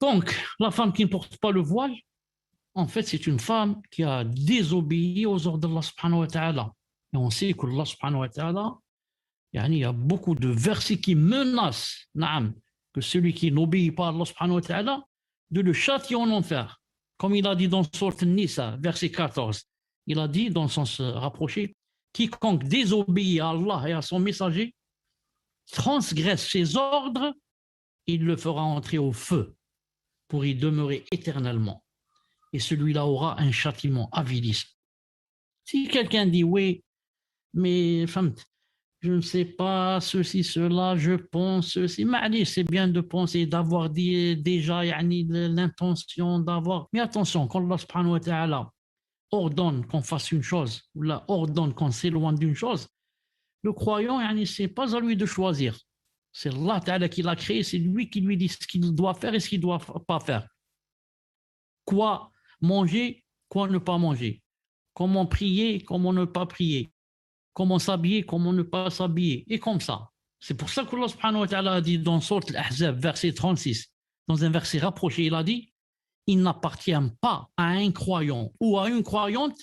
Donc, la femme qui ne porte pas le voile, en fait, c'est une femme qui a désobéi aux ordres d'Allah subhanahu wa ta'ala. Et on sait que Allah subhanahu wa ta'ala, il y a beaucoup de versets qui menacent que celui qui n'obéit pas à Allah subhanahu wa ta'ala, de le châtier en enfer. Comme il a dit dans Sourate An-Nisa, verset 14, il a dit dans le sens rapproché, quiconque désobéit à Allah et à son messager, transgresse ses ordres, il le fera entrer au feu pour y demeurer éternellement. Et celui-là aura un châtiment avilissant. Si quelqu'un dit oui, mais je ne sais pas ceci, cela, je pense ceci, mais c'est bien de penser, d'avoir déjà l'intention d'avoir. Mais attention, quand Allah subhanahu wa ta'ala ordonne qu'on fasse une chose, ou là ordonne qu'on s'éloigne d'une chose, le croyant, c'est pas à lui de choisir. C'est Allah ta'ala qui l'a créé, c'est lui qui lui dit ce qu'il doit faire et ce qu'il ne doit pas faire. Quoi manger, quoi ne pas manger. Comment prier, comment ne pas prier. Comment s'habiller, comment ne pas s'habiller. Et comme ça. C'est pour ça que Allah subhanahu wa ta'ala a dit dans Sourate Al-Ahzab, verset 36, dans un verset rapproché, il a dit « Il n'appartient pas à un croyant ou à une croyante,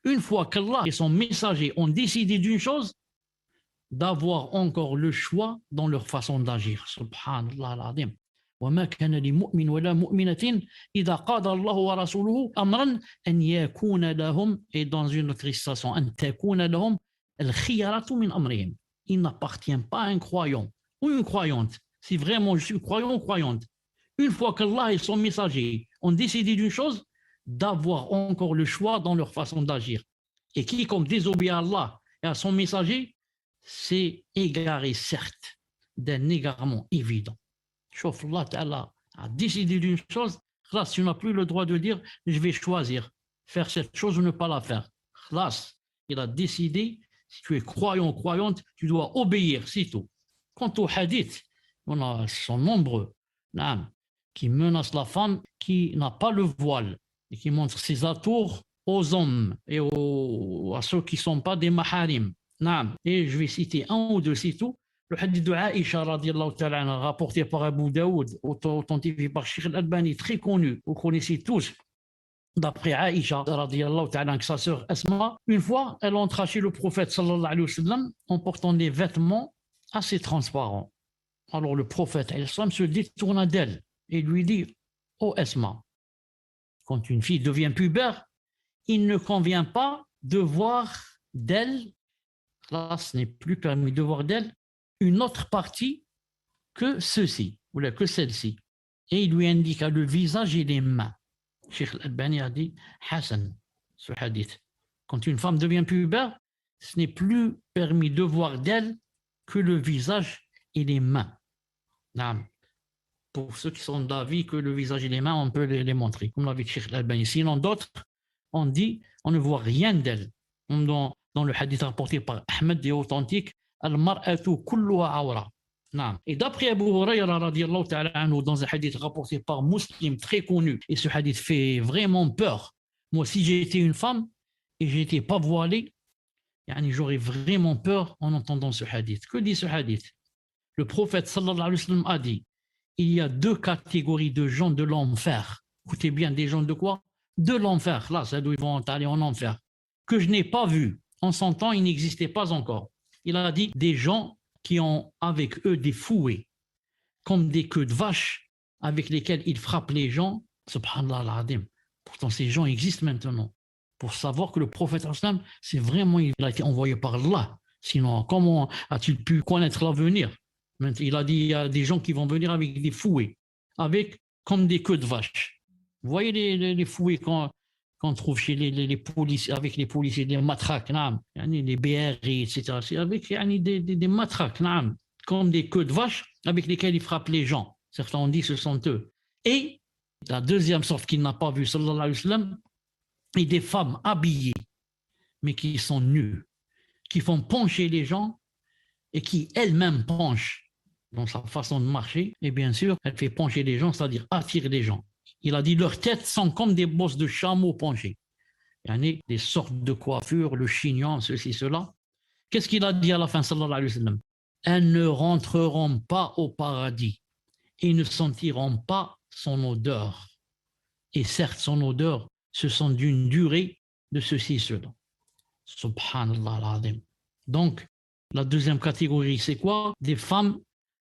une fois qu'Allah et son messager ont décidé d'une chose, d'avoir encore le choix dans leur façon d'agir. Subhanallah al-azim. وما كان لمؤمن ولا مؤمنة إذا قضى الله ورسوله أمرا أن يكون لهم et dans une autre citation أن تكون لهم الخيرة من أمرهم. Il n'appartient pas à un croyant ou une croyante. Si vraiment je suis croyant ou croyante, une fois qu'Allah et son messager ont décidé d'une chose, d'avoir encore le choix dans leur façon d'agir. Et quiconque désobéit à Allah et à son messager, c'est égaré, certes, d'un égarement évident. Sauf Allah Ta'ala a décidé d'une chose, khlas, tu n'as plus le droit de dire je vais choisir, faire cette chose ou ne pas la faire. Khlas, il a décidé, si tu es croyant ou croyante, tu dois obéir, c'est tout. Quant aux hadiths, sont nombreux qui menacent la femme qui n'a pas le voile et qui montrent ses atours aux hommes et à ceux qui ne sont pas des maharim. Et je vais citer un ou deux, c'est tout. Le hadith de Aïcha, radiallahu ta'ala, rapporté par Abu Daoud, authentifié par Sheikh Al-Albani, très connu, vous connaissez tous. D'après Aïcha, radiallahu ta'ala, que sa sœur Asma, une fois, elle entra chez le prophète, sallallahu alayhi wa sallam, en portant des vêtements assez transparents. Alors le prophète, se détourna d'elle et lui dit, oh Asma, quand une fille devient pubère, il ne convient pas de voir d'elle, là ce n'est plus permis de voir d'elle, une autre partie que ceci, ou que celle-ci. Et il lui indiqua le visage et les mains. Cheikh Al-Albani a dit, Hassan, ce hadith. Quand une femme devient pubère, ce n'est plus permis de voir d'elle que le visage et les mains. Pour ceux qui sont d'avis que le visage et les mains, on peut les montrer, comme l'a dit Cheikh Al-Albani. Sinon, d'autres, on dit, on ne voit rien d'elle. Dans le hadith rapporté par Ahmed et authentique, Al-mar'atu kulluha awra. Et d'après Abu Hurayra radiallahu ta'ala anhu, dans un hadith rapporté par Muslim très connu, et ce hadith fait vraiment peur. Moi, si j'étais une femme et je n'étais pas voilée, j'aurais vraiment peur en entendant ce hadith. Que dit ce hadith? Le prophète sallallahu alayhi wa sallam a dit, il y a deux catégories de gens de l'enfer. Écoutez bien, des gens de quoi? De l'enfer. Là, ça doit, ils vont aller en enfer. Que je n'ai pas vu. En son temps, il n'existait pas encore. Il a dit des gens qui ont avec eux des fouets, comme des queues de vache, avec lesquelles ils frappent les gens. Subhanallah al-Adim. Pourtant, ces gens existent maintenant. Pour savoir que le prophète, c'est vraiment, il a été envoyé par Allah. Sinon, comment a-t-il pu connaître l'avenir? Il a dit il y a des gens qui vont venir avec des fouets, avec comme des queues de vache. Vous voyez les fouets qu'on trouve chez les policiers, avec les policiers, les matraques, les BRI, etc. C'est avec des matraques, comme des queues de vache avec lesquelles ils frappent les gens. Certains ont dit que ce sont eux. Et la deuxième sorte qu'il n'a pas vue, sallallahu alayhi wa sallam, est des femmes habillées, mais qui sont nues, qui font pencher les gens et qui elles-mêmes penchent dans sa façon de marcher. Et bien sûr, elle fait pencher les gens, c'est-à-dire attirer les gens. Il a dit leurs têtes sont comme des bosses de chameaux penchés. Il y en a des sortes de coiffures, le chignon, ceci, cela. Qu'est-ce qu'il a dit à la fin, sallallahu alayhi wa sallam? Elles ne rentreront pas au paradis et ne sentiront pas son odeur. Et certes, son odeur, ce sont d'une durée de ceci, cela. Subhanallah al-Azim. Donc, la deuxième catégorie, c'est quoi? Des femmes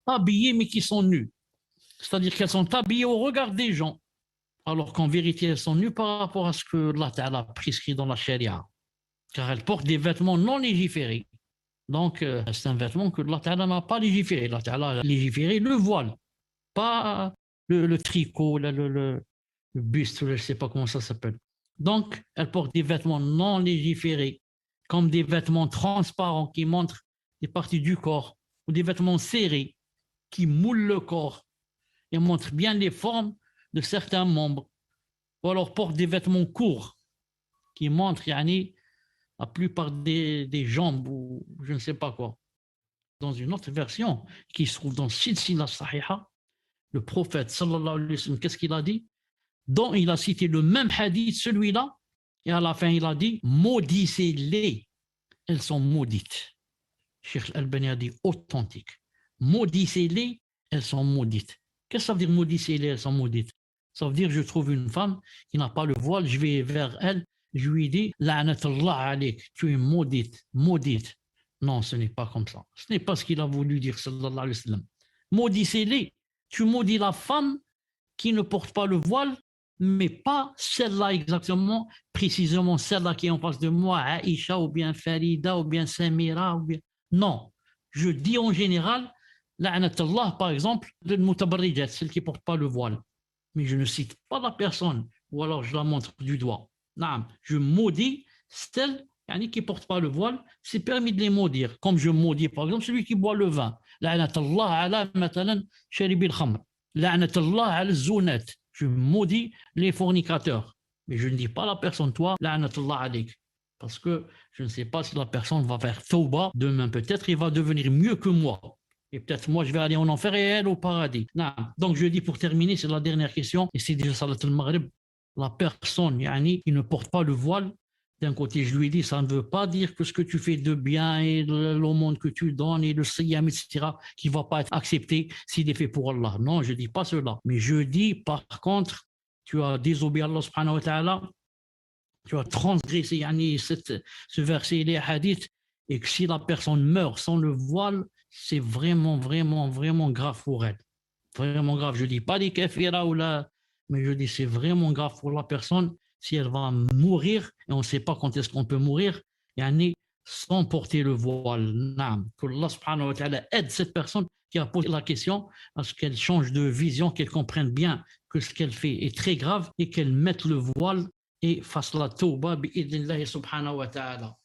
habillées mais qui sont nues. C'est-à-dire qu'elles sont habillées au regard des gens, alors qu'en vérité, elles sont nues par rapport à ce que Allah Ta'ala a prescrit dans la charia. Car elles portent des vêtements non légiférés. Donc, c'est un vêtement que Allah Ta'ala n'a pas légiféré. Allah Ta'ala a légiféré le voile, pas le tricot, le buste, je ne sais pas comment ça s'appelle. Donc, elles portent des vêtements non légiférés, comme des vêtements transparents qui montrent des parties du corps, ou des vêtements serrés qui moulent le corps et montrent bien les formes de certains membres, ou alors portent des vêtements courts qui montrent la plupart des jambes ou je ne sais pas quoi. Dans une autre version qui se trouve dans Silsila Sahiha, le prophète sallallahu alayhi wa sallam, qu'est-ce qu'il a dit? Dont il a cité le même hadith, celui-là, et à la fin il a dit maudissez-les, elles sont maudites. Cheikh Al-Albani a dit authentique. Maudissez-les, elles sont maudites. Qu'est-ce que ça veut dire maudissez-les, elles sont maudites? Ça veut dire je trouve une femme qui n'a pas le voile, je vais vers elle, je lui dis la'anatallah alayk, tu es maudite, maudite. Non, ce n'est pas comme ça. Ce n'est pas ce qu'il a voulu dire, sallallahu alayhi wa sallam. Maudissez-les, tu maudis la femme qui ne porte pas le voile, mais pas celle-là exactement, précisément celle-là qui est en face de moi, Aïcha ou bien Farida ou bien Samira ou bien... Non, je dis en général, la'anatallah par exemple, de mutabarrijat, celle qui ne porte pas le voile. Mais je ne cite pas la personne, ou alors je la montre du doigt. Non, je maudis celle qui ne porte pas le voile, c'est permis de les maudire. Comme je maudis par exemple celui qui boit le vin. La'anatallah ala matalan sharibil khamr. La'anatallah ala zunat. Je maudis les fornicateurs. Mais je ne dis pas à la personne, toi, la'anatallah alayk. Parce que je ne sais pas si la personne va faire tawba demain. Peut-être il va devenir mieux que moi. Et peut-être moi, je vais aller en enfer et elle au paradis. Non. Donc je dis pour terminer, c'est la dernière question, et c'est déjà Salat al-Maghrib. La personne qui ne porte pas le voile, d'un côté, je lui dis, ça ne veut pas dire que ce que tu fais de bien et l'aumône que tu donnes et le siyam, etc., qui ne va pas être accepté s'il est fait pour Allah. Non, je ne dis pas cela. Mais je dis, par contre, tu as désobéi à Allah subhanahu wa ta'ala, tu as transgressé ce verset et les hadiths, et que si la personne meurt sans le voile, c'est vraiment, vraiment, vraiment grave pour elle. Vraiment grave. Je ne dis pas des kafira ou là, mais je dis c'est vraiment grave pour la personne si elle va mourir, et on ne sait pas quand est-ce qu'on peut mourir, sans porter le voile. Que Allah subhanahu wa ta'ala aide cette personne qui a posé la question à ce qu'elle change de vision, qu'elle comprenne bien que ce qu'elle fait est très grave et qu'elle mette le voile et fasse la tawba bi'idnillahi subhanahu wa ta'ala.